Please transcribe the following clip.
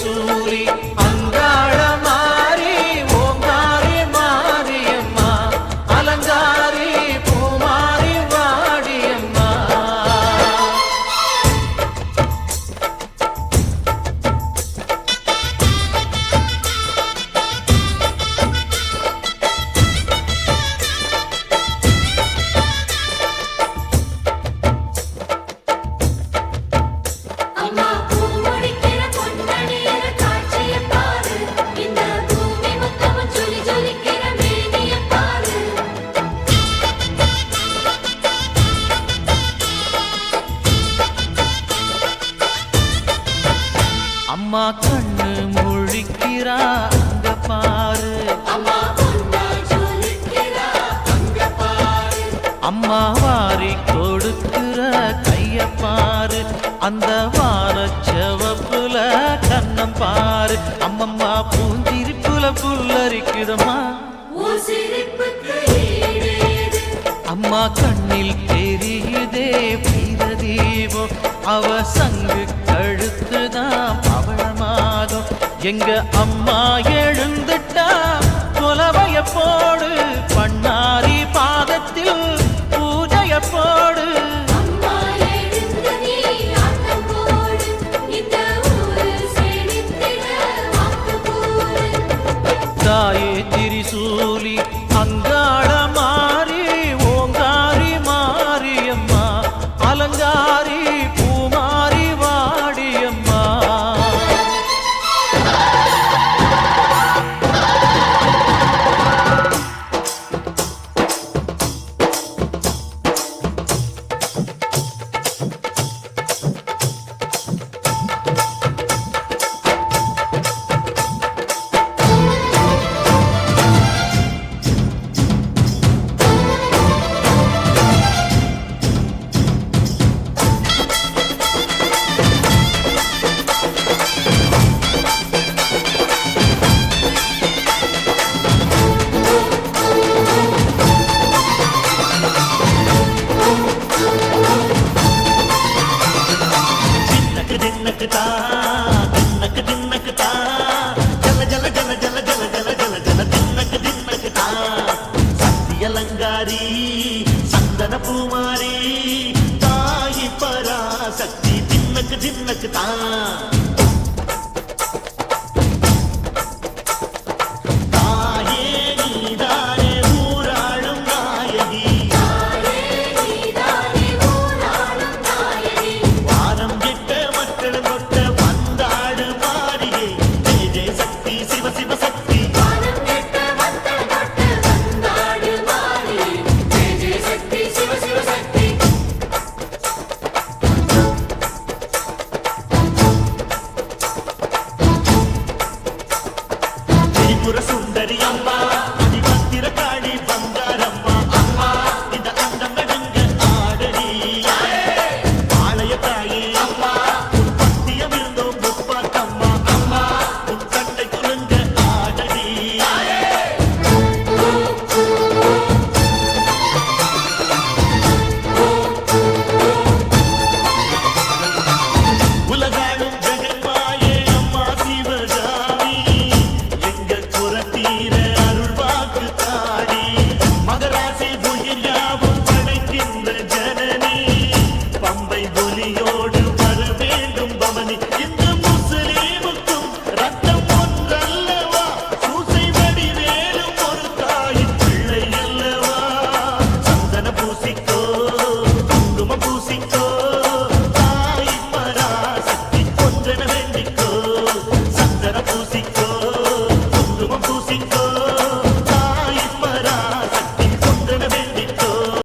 திரிசூலி அங்காள மாறி ஓங்காரி மாரியம்மா அலங்காரி பூமாரி வாடியம்மா. அம்மா கண்ணு முழிக்கிறா அங்க பாரு, அம்மா வாரி கொடுக்கிற கைய பாரு, அந்த வாரச்சவப்புல கண்ணம் பாரு. அம்மம்மா பூஞ்சிரிப்புல புல்லரிக்குதம்மா, அம்மா கண்ணில் தெரியுதே வீரதீபம், அவ சங்கு கழுத்துதான் பவளமாகும். எங்க அம்மா எழுந்துட்டா புலவைய போடு, பண்ணாரி பாதத்தில் பூஜைய போடு. தாயே திரிசூலி அங்காள மாறி ஓங்காரி மாரியம்மா அலங்காரி பூமாரி வாடியம்மா. அலங்காரி சந்தன பூமாரி தாயி பராசக்தி தின்னக்கு தின்னக்கு தான். சுந்தரி அம்மா